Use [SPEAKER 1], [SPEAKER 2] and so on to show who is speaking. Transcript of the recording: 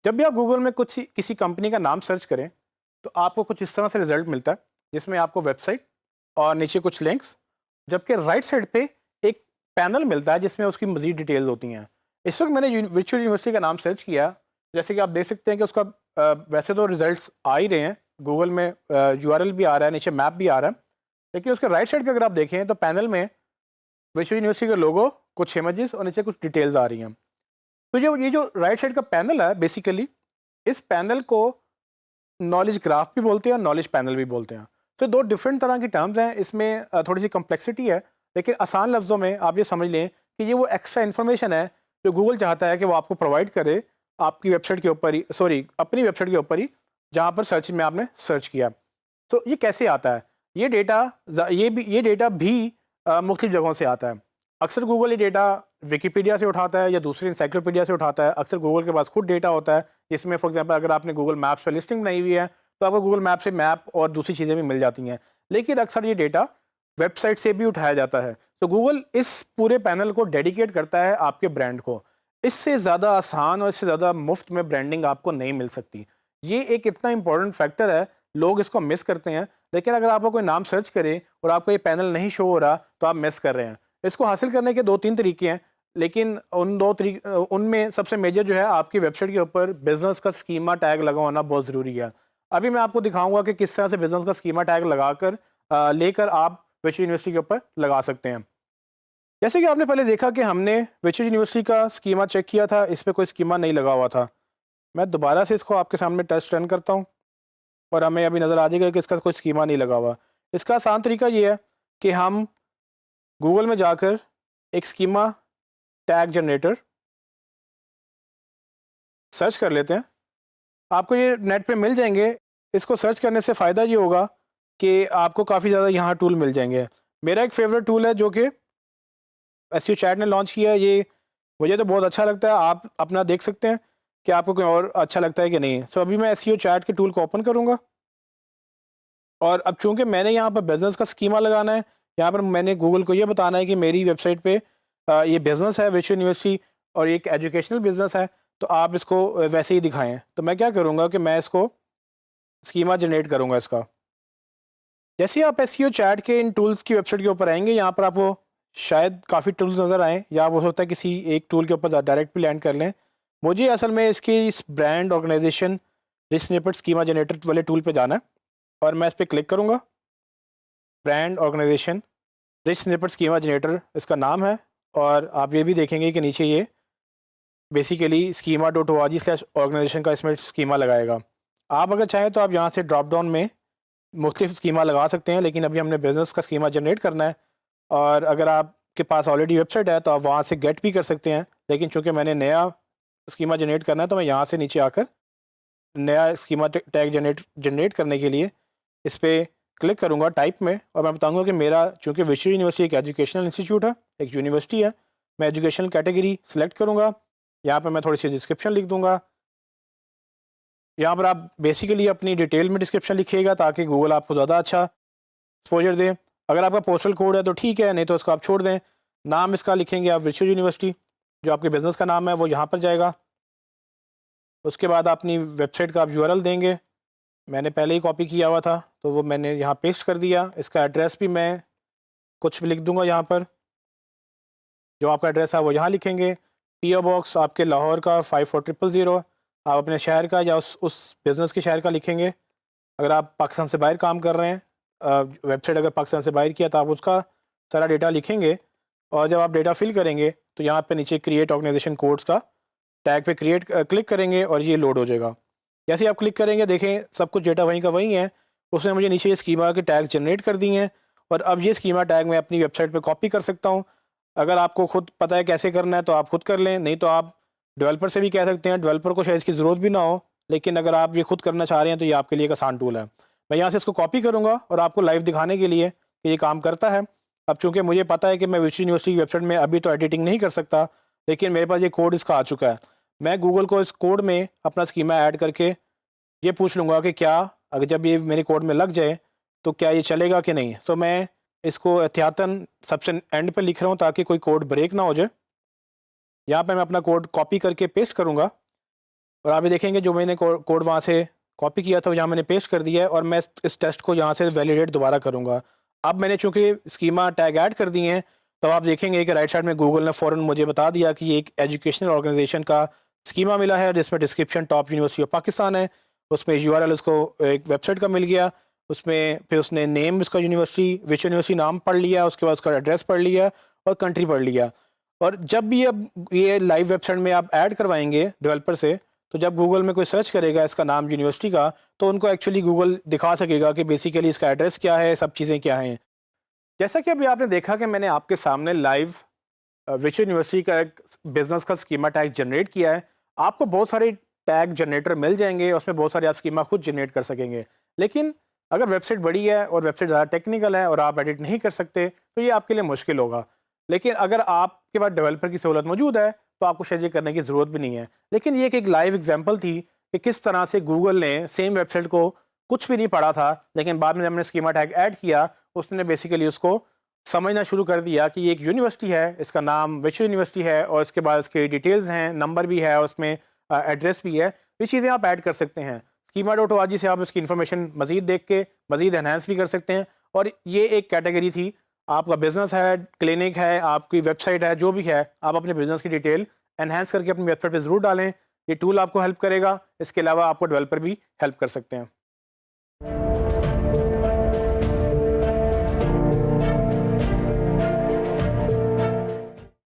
[SPEAKER 1] जब भी आप गूगल में कुछ किसी कंपनी का नाम सर्च करें तो आपको कुछ इस तरह से रिजल्ट मिलता है जिसमें आपको वेबसाइट और नीचे कुछ लिंक्स, जबकि राइट साइड पे एक पैनल मिलता है जिसमें उसकी मजीद डिटेल्स होती हैं। इस वक्त मैंने वर्चुअल यूनिवर्सिटी का नाम सर्च किया, जैसे कि आप देख सकते हैं कि उसका वैसे तो रिजल्ट्स आ ही रहे हैं, गूगल में यूआरएल भी आ रहा है, नीचे मैप भी आ रहा है, लेकिन उसके राइट साइड पे अगर आप देखें तो पैनल में वर्चुअल यूनिवर्सिटी का लोगो, कुछ इमेजेस और नीचे कुछ डिटेल्स आ रही हैं। तो जो ये जो राइट साइड का पैनल है, बेसिकली इस पैनल को नॉलेज ग्राफ भी बोलते हैं और नॉलेज पैनल भी बोलते हैं। तो दो डिफरेंट तरह की टर्म्स हैं, इसमें थोड़ी सी कम्प्लेक्सिटी है, लेकिन आसान लफ्ज़ों में आप ये समझ लें कि ये वो एक्स्ट्रा इन्फॉर्मेशन है जो गूगल चाहता है कि वो आपको प्रोवाइड करे आपकी वेबसाइट के ऊपर ही, सॉरी अपनी वेबसाइट के ऊपर ही, जहाँ पर सर्च में आपने सर्च किया। तो ये कैसे आता है? ये डेटा भी मुख्तलिफ जगहों से आता है। अक्सर गूगल ये डेटा विकिपीडिया से उठाता है या दूसरी इंसाइक्लोपीडिया से उठाता है। अक्सर गूगल के पास खुद डेटा होता है, जिसमें फॉर एग्जांपल अगर आपने गूगल मैप्स पर लिस्टिंग बनाई हुई है तो आपको गूगल मैप से मैप और दूसरी चीज़ें भी मिल जाती हैं। लेकिन अक्सर ये डेटा वेबसाइट से भी उठाया जाता है। तो गूगल इस पूरे पैनल को डेडिकेट करता है आपके ब्रांड को। इससे ज़्यादा आसान और इससे ज़्यादा मुफ्त में ब्रांडिंग आपको नहीं मिल सकती। ये एक इतना इंपॉर्टेंट फैक्टर है, लोग इसको मिस करते हैं। लेकिन अगर आपको कोई नाम सर्च करे और आपको ये पैनल नहीं शो हो रहा तो आप मिस कर रहे हैं। इसको हासिल करने के 2-3 तरीके हैं, लेकिन उनमें सबसे मेजर जो है, आपकी वेबसाइट के ऊपर बिजनेस का स्कीमा टैग लगा होना बहुत ज़रूरी है। अभी मैं आपको दिखाऊंगा कि किस तरह से बिजनेस का स्कीमा टैग लगाकर लेकर आप वर्चुअल यूनिवर्सिटी के ऊपर लगा सकते हैं। जैसे कि आपने पहले देखा कि हमने वर्चुअल यूनिवर्सिटी का स्कीमा चेक किया था, इस पर कोई स्कीमा नहीं लगा हुआ था। मैं दोबारा से इसको आपके सामने टेस्ट रन करता हूँ और हमें अभी नज़र आ जाएगा कि इसका कोई स्कीमा नहीं लगा हुआ। इसका आसान तरीका ये है कि हम गूगल में जाकर एक स्कीमा टैग जनरेटर सर्च कर लेते हैं। आपको ये नेट पे मिल जाएंगे। इसको सर्च करने से फ़ायदा ये होगा कि आपको काफ़ी ज़्यादा यहाँ टूल मिल जाएंगे। मेरा एक फेवरेट टूल है जो कि एसईओ चैट ने लॉन्च किया है। ये मुझे तो बहुत अच्छा लगता है, आप अपना देख सकते हैं कि आपको कोई और अच्छा लगता है कि नहीं। सो अभी मैं एसईओ चैट के टूल को ओपन करूँगा और अब चूंकि मैंने यहाँ पर बिज़नेस का स्कीमा लगाना है, यहाँ पर मैंने गूगल को ये बताना है कि मेरी वेबसाइट पे ये बिज़नेस है वर्चुअल यूनिवर्सिटी और एक एजुकेशनल बिज़नेस है, तो आप इसको वैसे ही दिखाएं। तो मैं क्या करूँगा कि मैं इसको स्कीमा जनरेट करूँगा इसका। जैसे ही आप एसईओ चैट के इन टूल्स की वेबसाइट के ऊपर आएंगे, यहाँ पर आपको शायद काफ़ी टूल्स नज़र आएँ, या हो सकता है किसी एक टूल के ऊपर डायरेक्ट भी लैंड कर लें। मुझे असल में इस brand organization rich snippet schema generator वाले टूल पर जाना है और मैं इस पर क्लिक करूँगा। Brand organization rich snippet schema generator इसका नाम है, और आप ये भी देखेंगे कि नीचे ये बेसिकली schema.org/ऑर्गेनाइजेशन का इसमें स्कीमा लगाएगा। आप अगर चाहें तो आप यहाँ से ड्रॉप डाउन में मुख्तलिफ स्कीमा लगा सकते हैं, लेकिन अभी हमने बिज़नेस का स्कीमा जनरेट करना है। और अगर आपके पास ऑलरेडी वेबसाइट है तो आप वहाँ से गेट भी कर सकते हैं, लेकिन चूँकि मैंने नया स्कीमा जनरेट करना है तो मैं यहाँ से नीचे आकर नया स्कीमा टैग जनरेट करने के लिए इस पर क्लिक करूँगा टाइप में, और मैं बताऊँगा कि मेरा चूँकि वर्चुअल यूनिवर्सिटी एक एजुकेशनल इंस्टीट्यूट है, एक यूनिवर्सिटी है, मैं एजुकेशनल कैटेगरी सेलेक्ट करूँगा। यहाँ पर मैं थोड़ी सी डिस्क्रिप्शन लिख दूँगा। यहाँ पर आप बेसिकली अपनी डिटेल में डिस्क्रिप्शन लिखिएगा ताकि गूगल आपको ज़्यादा अच्छा एक्सपोजर दे। अगर आपका पोस्टल कोड है तो ठीक है, नहीं तो उसको आप छोड़ दें। नाम इसका लिखेंगे आप वर्चुअल यूनिवर्सिटी, जो आपके बिज़नेस का नाम है वो यहाँ पर जाएगा। उसके बाद अपनी वेबसाइट का आप यूआरएल देंगे। मैंने पहले ही कॉपी किया हुआ था तो वो मैंने यहाँ पेस्ट कर दिया। इसका एड्रेस भी मैं कुछ भी लिख दूँगा यहाँ पर, जो आपका एड्रेस है वो यहाँ लिखेंगे। पीओ बॉक्स आपके लाहौर का 54000, आप अपने शहर का या उस बिज़नेस के शहर का लिखेंगे। अगर आप पाकिस्तान से बाहर काम कर रहे हैं, वेबसाइट अगर पाकिस्तान से बाहर किया तो आप उसका सारा डेटा लिखेंगे। और जब आप डेटा फिल करेंगे तो यहाँ पे नीचे क्रिएट ऑर्गेनाइजेशन कोड्स का टैग पे क्लिक करेंगे और ये लोड हो जाएगा। जैसे ही आप क्लिक करेंगे देखें सब कुछ डेटा वहीं का वहीं है। उसने मुझे नीचे ये स्कीमा के टैग जनरेट कर दिए हैं, और अब ये स्कीमा टैग मैं अपनी वेबसाइट पे कॉपी कर सकता हूँ। अगर आपको खुद पता है कैसे करना है तो आप खुद कर लें, नहीं तो आप डेवलपर से भी कह सकते हैं। डेवलपर को शायद इसकी ज़रूरत भी ना हो, लेकिन अगर आप ये खुद करना चाह रहे हैं तो ये आपके लिए एक आसान टूल है। मैं यहाँ से इसको कॉपी करूँगा और आपको लाइव दिखाने के लिए कि ये काम करता है। अब चूँकि मुझे पता है कि मैं वर्चुअल यूनिवर्सिटी की वेबसाइट में अभी तो एडिटिंग नहीं कर सकता, लेकिन मेरे पास ये कोड इसका आ चुका है। मैं गूगल को इस कोड में अपना स्कीमा ऐड करके ये पूछ लूँगा कि क्या अगर जब ये मेरे कोड में लग जाए तो क्या ये चलेगा कि नहीं। सो मैं इसको एहतियातन सबसे एंड पे लिख रहा हूँ ताकि कोई कोड ब्रेक ना हो जाए। यहाँ पे मैं अपना कोड कॉपी करके पेस्ट करूँगा और आप ये देखेंगे जो मैंने कोड वहाँ से कॉपी किया था वो यहाँ मैंने पेस्ट कर दिया है, और मैं इस टेस्ट को यहाँ से वैलिडेट दोबारा करूँगा। अब मैंने चूँकि स्कीमा टैग ऐड कर दिए हैं, तो आप देखेंगे कि राइट साइड में गूगल ने फ़ौरन मुझे बता दिया कि ये एक एजुकेशनल ऑर्गेनाइजेशन का स्कीमा मिला है, जिसमें description top university of Pakistan है, उसमें यूआरएल उसको एक वेबसाइट का मिल गया, उसमें फिर उसने नेम उसका यूनिवर्सिटी विच यूनिवर्सिटी नाम पढ़ लिया, उसके बाद उसका एड्रेस पढ़ लिया और कंट्री पढ़ लिया। और जब भी अब ये लाइव वेबसाइट में आप ऐड करवाएंगे डेवलपर से, तो जब गूगल में कोई सर्च करेगा इसका नाम यूनिवर्सिटी का, तो उनको एक्चुअली गूगल दिखा सकेगा कि बेसिकली इसका एड्रेस क्या है, सब चीज़ें क्या हैं। जैसा कि अभी आपने देखा कि मैंने आपके सामने लाइव विच यूनिवर्सिटी का एक बिजनेस का स्कीमा टैग जनरेट किया है। आपको बहुत सारे टैग जनरेटर मिल जाएंगे, उसमें बहुत सारे आप स्कीमा खुद जनरेट कर सकेंगे। लेकिन अगर वेबसाइट बड़ी है और वेबसाइट ज़्यादा टेक्निकल है और आप एडिट नहीं कर सकते, तो ये आपके लिए मुश्किल होगा। लेकिन अगर आपके पास डेवलपर की सहूलत मौजूद है, तो आपको शायद ये करने की ज़रूरत भी नहीं है। लेकिन ये एक लाइव एग्जाम्पल थी कि किस तरह से गूगल ने सेम वेबसाइट को कुछ भी नहीं पढ़ा था, लेकिन बाद में जब हमने स्कीमा टैग ऐड किया, उसने बेसिकली उसको समझना शुरू कर दिया कि ये एक यूनिवर्सिटी है, इसका नाम विच यूनिवर्सिटी है, और इसके बाद इसके डिटेल्स हैं, नंबर भी है, उसमें एड्रेस भी है। ये चीज़ें आप ऐड कर सकते हैं। स्कीमा डॉट ओ से आप इसकी इन्फॉर्मेशन मज़ीद देख के मज़ीद एनहांस भी कर सकते हैं। और ये एक कैटेगरी थी, आपका बिजनेस है, क्लिनिक है, आपकी वेबसाइट है, जो भी है, आप अपने बिजनेस की डिटेल एनहांस करके अपनी वेबसाइट पे ज़रूर डालें। ये टूल आपको हेल्प करेगा। इसके अलावा आपको डेवलपर भी हेल्प कर सकते हैं।